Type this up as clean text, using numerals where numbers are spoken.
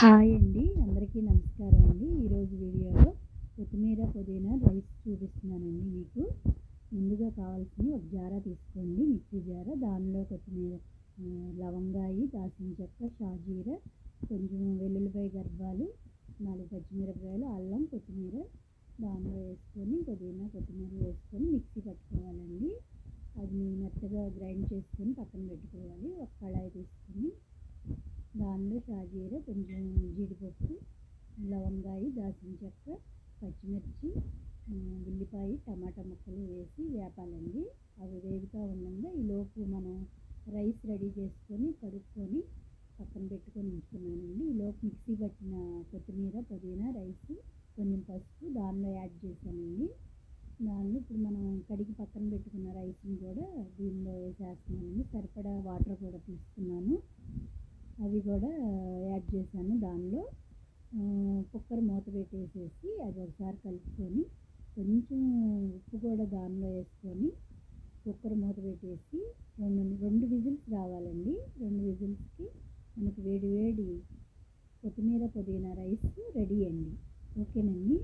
Hi అండి, అందరికీ నమస్కారం అండి. ఈరోజు వీడియోలో కొత్తిమీర పుదీనా రైస్ చూపిస్తున్నానండి. మీకు ముందుగా కావాల్సిన ఒక జారా తీసుకోండి, మిక్సీ జారా. దానిలో కొత్తిమీర, లవంగాయి, దాల్చిన చెక్క, షాజీర, కొంచెం వెల్లుల్లిపాయ గర్భాలు, 4 పచ్చిమిరపకాయలు, అల్లం, కొత్తిమీర దానిలో వేసుకొని కొత్తిమీర వేసుకొని మిక్సీ పట్టుకోవాలండి. అది మెత్తగా గ్రైండ్ చేసుకొని పక్కన పెట్టుకోవాలి. ఒక కళాయి తీసుకొని దానిలో షాజీర, కొంచెం జీడిపప్పు, లవంగాయి, దాల్చిన చెక్క, పచ్చిమిర్చి, ఉల్లిపాయ, టమాటా ముక్కలు వేసి వేపాలండి. అవి వేగుతూ ఉండగా ఈలోపు మనం రైస్ రెడీ చేసుకొని కడుక్కొని పక్కన పెట్టుకొని ఉంచుకున్నానండి. ఈలోపు మిక్సీ పట్టిన కొత్తిమీర పుదీనా రైస్, కొంచెం పసుపు దానిలో యాడ్ చేశానండి. దాన్ని ఇప్పుడు మనం కడిగి పక్కన పెట్టుకున్న రైస్ని కూడా దీనిలో వేసేస్తున్నానండి. సరిపడా వాటర్ కూడా తీసుకున్నాను, అవి కూడా యాడ్ చేశాను. దానిలో కుక్కర్ మూత పెట్టేసేసి అది ఒకసారి కలుపుకొని కొంచెం ఉప్పు కూడా దానిలో వేసుకొని కుక్కర్ మూత పెట్టేసి రెండు విజిల్స్ రావాలండి. 2 విజిల్స్కి మనకు వేడి వేడి కొత్తిమీర పుదీనా రైస్ రెడీ అండి. ఓకేనండి.